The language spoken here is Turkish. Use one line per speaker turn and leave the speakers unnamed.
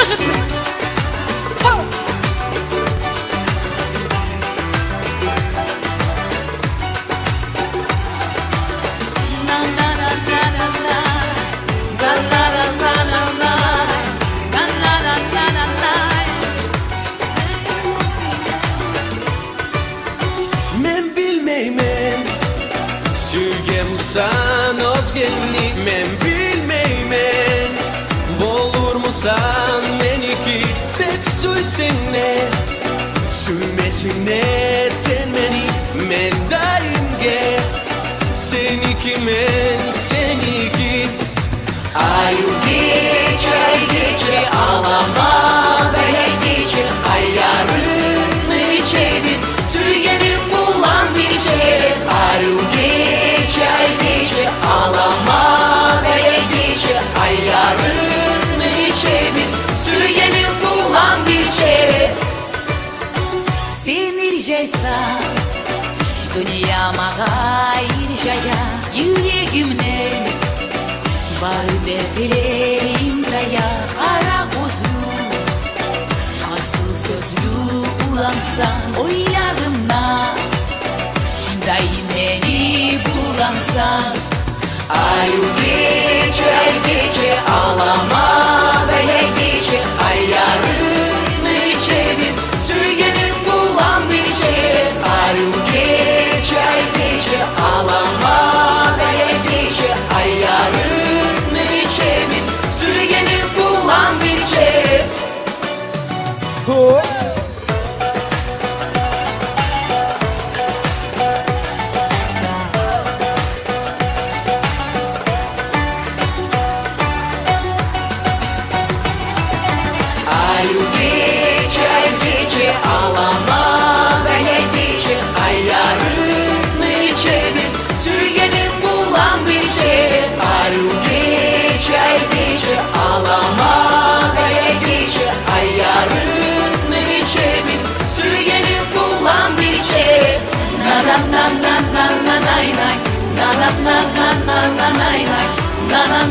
Может быть. Хоу!
Men bilmeymen Sürgemsan özgeni Men bilmeymen Bolurmusan meniki Tek suysene Süymesine sen beni Men daimge Seniki men seniki
Ayu gece ağlama böyle gece Ayarını içeriz Sürgenin bulan bir içeri Ayu gece ağlama böyle gece Ayarını içeriz Sürgenin bulan bir içeri Sinirceysa Dünyama gayrışaya Yüreğimle Var dertlerim kaya kara bozlu Asıl sözlü ulansan oylarımla Daim beni bulansan Ayu gece ağlama böyle gece Ayarını içeriz Sürgenin bulan bir içeri Ayu gece ağlama böyle gece Ayarını içeriz Sürgenin bulan bir içeri Ayu gece ağlama böyle gece Ayarını içeriz Sürgenin bulan bir içeri Ayu gece ağlama böyle gece Ayarını içeriz Sürgenin bulan bir içeri Na na na na na na nay nay Na na na na na na nay nay Na na